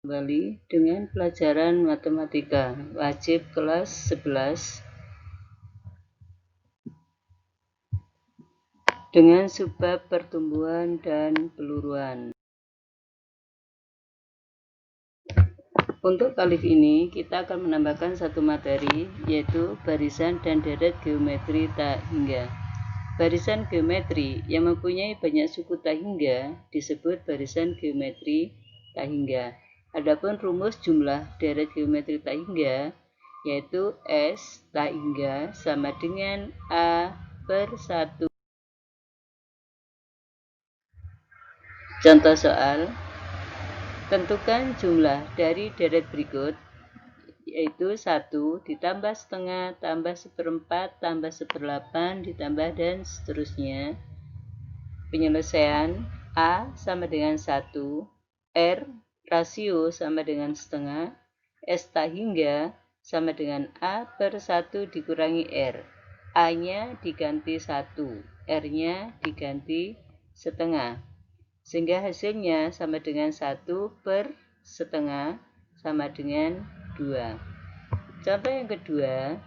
Kembali dengan pelajaran matematika wajib kelas 11 dengan subbab pertumbuhan dan peluruan. Untuk kali ini kita akan menambahkan satu materi, yaitu barisan dan deret geometri tak hingga. Barisan geometri yang mempunyai banyak suku tak hingga disebut barisan geometri tak hingga. Adapun rumus jumlah deret geometri tak hingga yaitu S tak hingga sama dengan A per 1. Contoh soal, tentukan jumlah dari deret berikut, yaitu 1 ditambah setengah tambah seperempat tambah seperdelapan ditambah dan seterusnya. Penyelesaian A sama dengan 1, R rasio sama dengan setengah, S tak hingga sama dengan A per 1 dikurangi R. A-nya diganti 1, R-nya diganti setengah. Sehingga hasilnya sama dengan 1 per setengah sama dengan 2. Contoh yang kedua,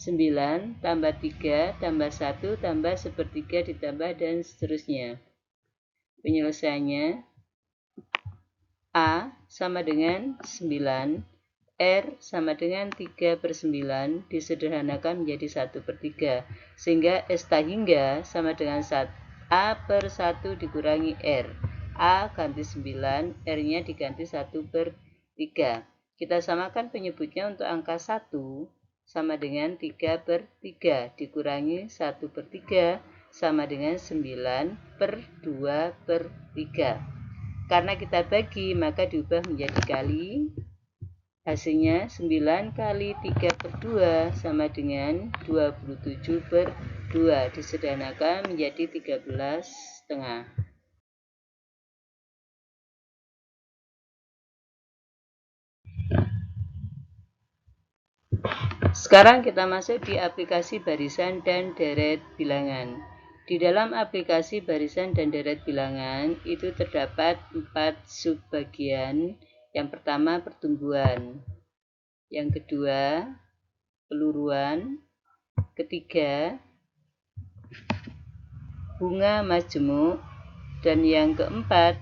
9 tambah 3 tambah 1 tambah sepertiga ditambah dan seterusnya. Penyelesaiannya A sama dengan 9, R sama dengan 3 per 9 disederhanakan menjadi 1 per 3. Sehingga S tak hingga sama dengan A per 1 dikurangi R. A ganti 9, R-nya diganti 1 per 3. Kita samakan penyebutnya untuk angka 1 sama dengan 3 per 3 dikurangi 1 per 3 sama dengan 9 per 2 per 3. Karena kita bagi maka diubah menjadi kali. Hasilnya 9 kali 3 per 2 sama dengan 27 per 2 disederhanakan menjadi 13,5. Sekarang kita masuk di aplikasi barisan dan deret bilangan. Di dalam aplikasi barisan dan deret bilangan itu terdapat 4 subbagian. Yang pertama pertumbuhan, yang kedua peluruan, ketiga bunga majemuk, dan yang keempat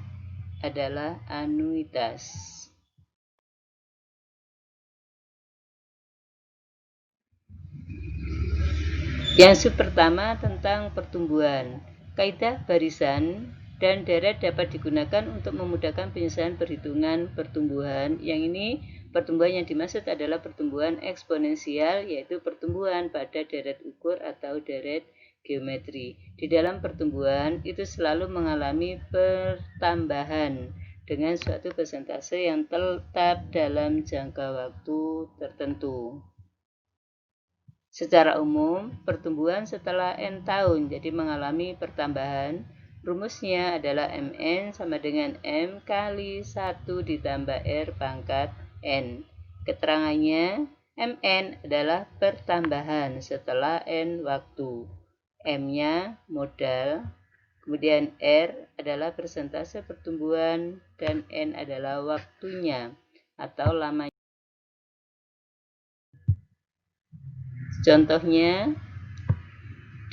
adalah anuitas. Yang sub pertama tentang pertumbuhan. Kaidah barisan dan deret dapat digunakan untuk memudahkan penyelesaian perhitungan pertumbuhan. Yang ini pertumbuhan yang dimaksud adalah pertumbuhan eksponensial, yaitu pertumbuhan pada deret ukur atau deret geometri. Di dalam pertumbuhan itu selalu mengalami pertambahan dengan suatu persentase yang tetap dalam jangka waktu tertentu. Secara umum, pertumbuhan setelah N tahun jadi mengalami pertambahan. Rumusnya adalah Mn sama dengan M kali 1 ditambah R pangkat N. Keterangannya, Mn adalah pertambahan setelah N waktu. M-nya modal, kemudian R adalah persentase pertumbuhan, dan N adalah waktunya atau lamanya. Contohnya,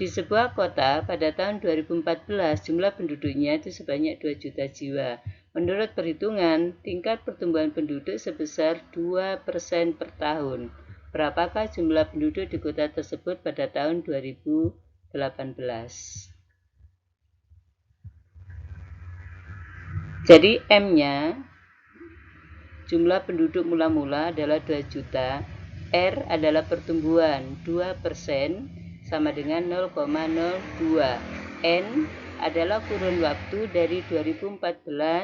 di sebuah kota pada tahun 2014 jumlah penduduknya itu sebanyak 2 juta jiwa. Menurut perhitungan, tingkat pertumbuhan penduduk sebesar 2% per tahun. Berapakah jumlah penduduk di kota tersebut pada tahun 2018? Jadi M-nya, jumlah penduduk mula-mula adalah 2 juta. R adalah pertumbuhan 2% sama dengan 0,02. N adalah kurun waktu dari 2014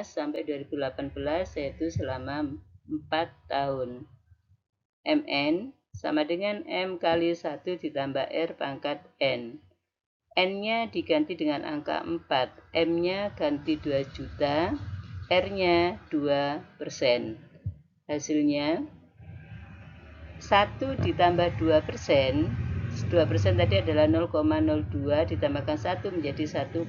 sampai 2018 yaitu selama 4 tahun. Mn sama dengan M kali 1 ditambah R pangkat N. N-nya diganti dengan angka 4. M-nya ganti 2 juta. R-nya 2%. Hasilnya 1 ditambah 2%, 2% tadi adalah 0,02 ditambahkan 1 menjadi 1,02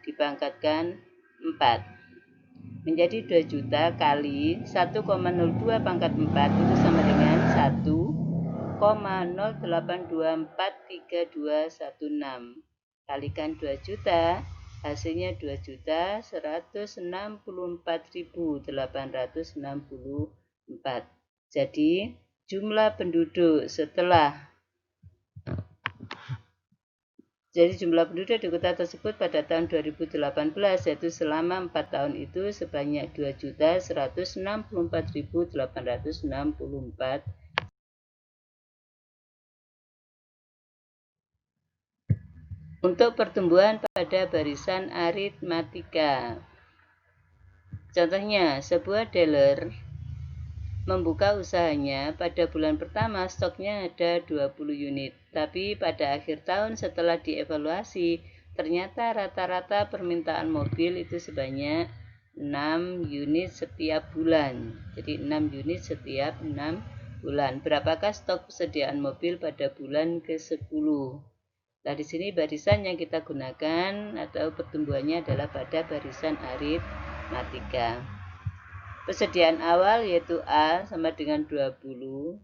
dipangkatkan 4. menjadi 2 juta kali 1,02 pangkat 4 itu sama dengan 1,0824316. Kalikan 2 juta, hasilnya 2.164.864. Jadi jumlah penduduk di kota tersebut pada tahun 2018 yaitu selama 4 tahun itu sebanyak 2.164.864. Untuk pertumbuhan pada barisan aritmatika. Contohnya, sebuah dealer membuka usahanya pada bulan pertama stoknya ada 20 unit. Tapi pada akhir tahun setelah dievaluasi, ternyata rata-rata permintaan mobil itu sebanyak 6 unit setiap bulan. Jadi 6 unit setiap 6 bulan. Berapakah stok persediaan mobil pada bulan ke-10? Nah, di sini barisan yang kita gunakan atau pertumbuhannya adalah pada barisan aritmatika. Persediaan awal yaitu A sama dengan 20.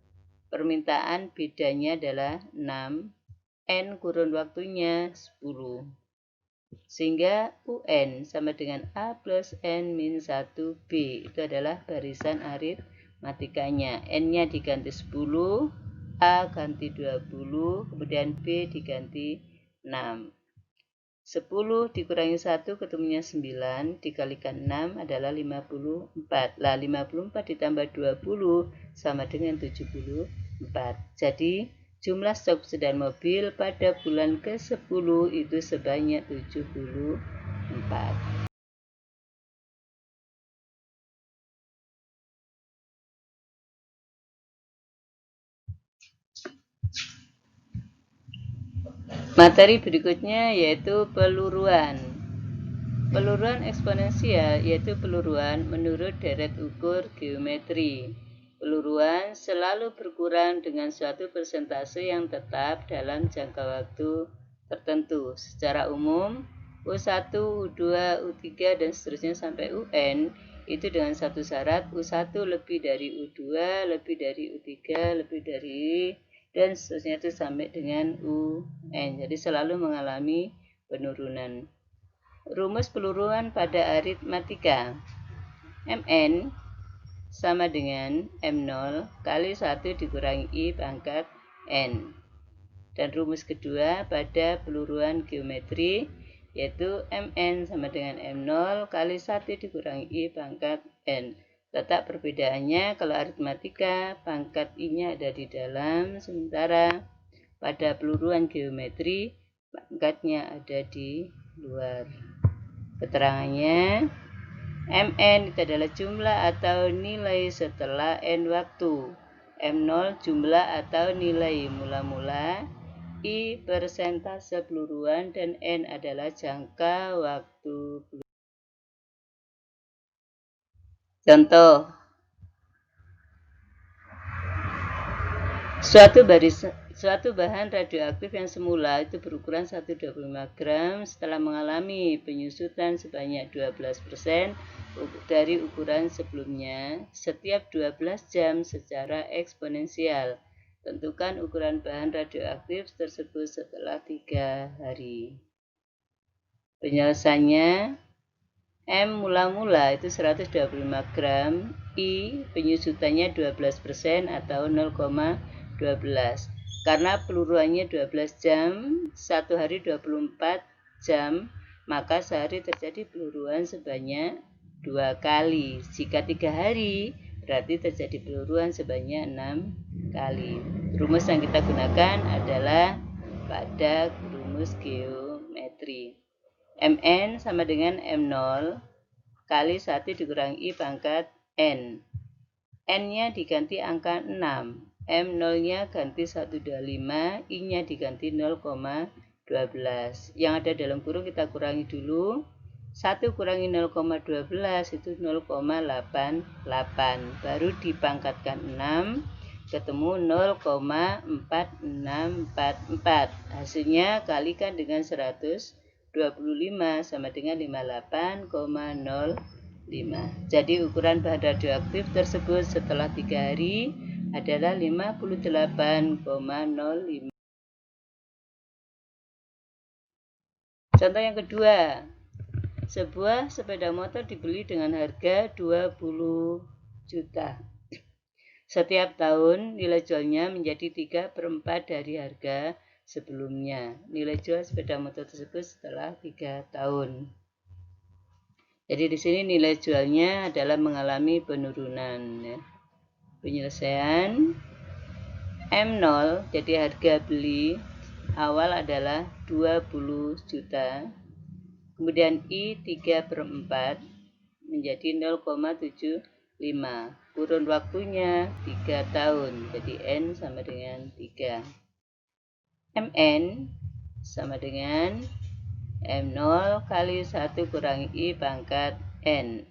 Permintaan bedanya adalah 6. N kurun waktunya 10. Sehingga UN sama dengan A plus N min 1B. Itu adalah barisan aritmatikanya. N-nya diganti 10. A ganti 20, kemudian B diganti 6. 10 dikurangi 1 ketemunya 9, dikalikan 6 adalah 54. Lah 54 ditambah 20 sama dengan 74. Jadi jumlah stok persediaan mobil pada bulan ke-10 itu sebanyak 74. Materi berikutnya yaitu peluruan. Peluruan eksponensial yaitu peluruan menurut deret ukur geometri. Peluruan selalu berkurang dengan suatu persentase yang tetap dalam jangka waktu tertentu. Secara umum, U1, U2, U3, dan seterusnya sampai UN itu dengan satu syarat, U1 lebih dari U2, lebih dari U3, lebih dari, dan seterusnya itu sampai dengan UN. Jadi selalu mengalami penurunan. Rumus peluruan pada aritmatika. Mn sama dengan M0 kali 1 dikurangi I pangkat N. Dan rumus kedua pada peluruan geometri yaitu Mn sama dengan M0 kali 1 dikurangi I pangkat N. Letak perbedaannya kalau aritmatika pangkat I-nya ada di dalam, sementara pada peluruan geometri pangkatnya ada di luar. Keterangannya, Mn itu adalah jumlah atau nilai setelah N waktu. M0 jumlah atau nilai mula-mula, I persentase peluruan, dan N adalah jangka waktu peluruan. Contoh, suatu bahan radioaktif yang semula itu berukuran 125 gram setelah mengalami penyusutan sebanyak 12% dari ukuran sebelumnya setiap 12 jam secara eksponensial. Tentukan ukuran bahan radioaktif tersebut setelah 3 hari. Penyelesaiannya, M mula-mula itu 125 gram, I penyusutannya 12% atau 0,12. Karena peluruannya 12 jam, 1 hari 24 jam, maka sehari terjadi peluruan sebanyak 2 kali. Jika 3 hari, berarti terjadi peluruan sebanyak 6 kali. Rumus yang kita gunakan adalah pada rumus geometri. Mn sama dengan M0 kali 1 dikurangi I pangkat N. N-nya diganti angka 6. M0-nya ganti 125, I-nya diganti 0,12. Yang ada dalam kurung kita kurangi dulu. 1 kurangi 0,12 itu 0,88. Baru dipangkatkan 6, ketemu 0,4644. Hasilnya kalikan dengan 125 sama dengan 58,05. Jadi ukuran bahan radioaktif tersebut setelah 3 hari adalah 58,05. Contoh yang kedua, sebuah sepeda motor dibeli dengan harga 20 juta. Setiap tahun nilai jualnya menjadi 3/4 dari harga sebelumnya. Nilai jual sepeda motor tersebut setelah 3 tahun. Jadi di sini nilai jualnya adalah mengalami penurunan. Ya. Penyelesaian M0, jadi harga beli awal adalah 20 juta. Kemudian I 3/4 menjadi 0,75. Kurun waktunya 3 tahun. Jadi N sama dengan 3. Mn sama dengan M0 kali 1 kurangi I pangkat N.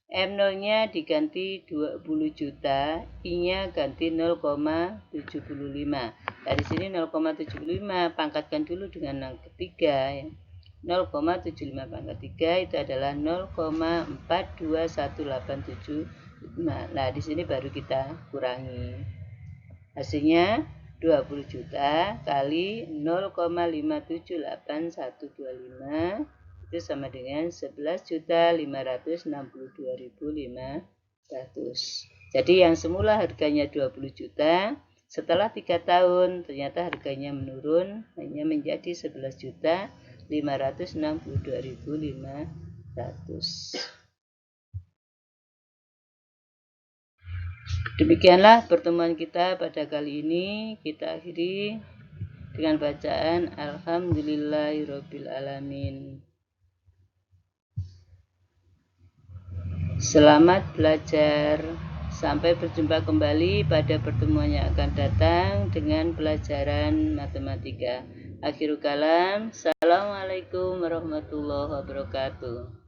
M0-nya diganti 20 juta, I-nya ganti 0,75. Dari sini 0,75 pangkatkan dulu dengan yang ketiga. 0,75 pangkat 3 itu adalah 0,42187. Nah, di sini baru kita kurangi. Hasilnya 20 juta kali 0,578125 itu sama dengan 11.562.500. Jadi yang semula harganya 20 juta, setelah 3 tahun ternyata harganya menurun hanya menjadi 11.562.500. Demikianlah pertemuan kita pada kali ini. Kita akhiri dengan bacaan Alhamdulillahirobbilalamin. Selamat belajar. Sampai berjumpa kembali pada pertemuan yang akan datang dengan pelajaran matematika. Akhirul kalam. Assalamualaikum warahmatullahi wabarakatuh.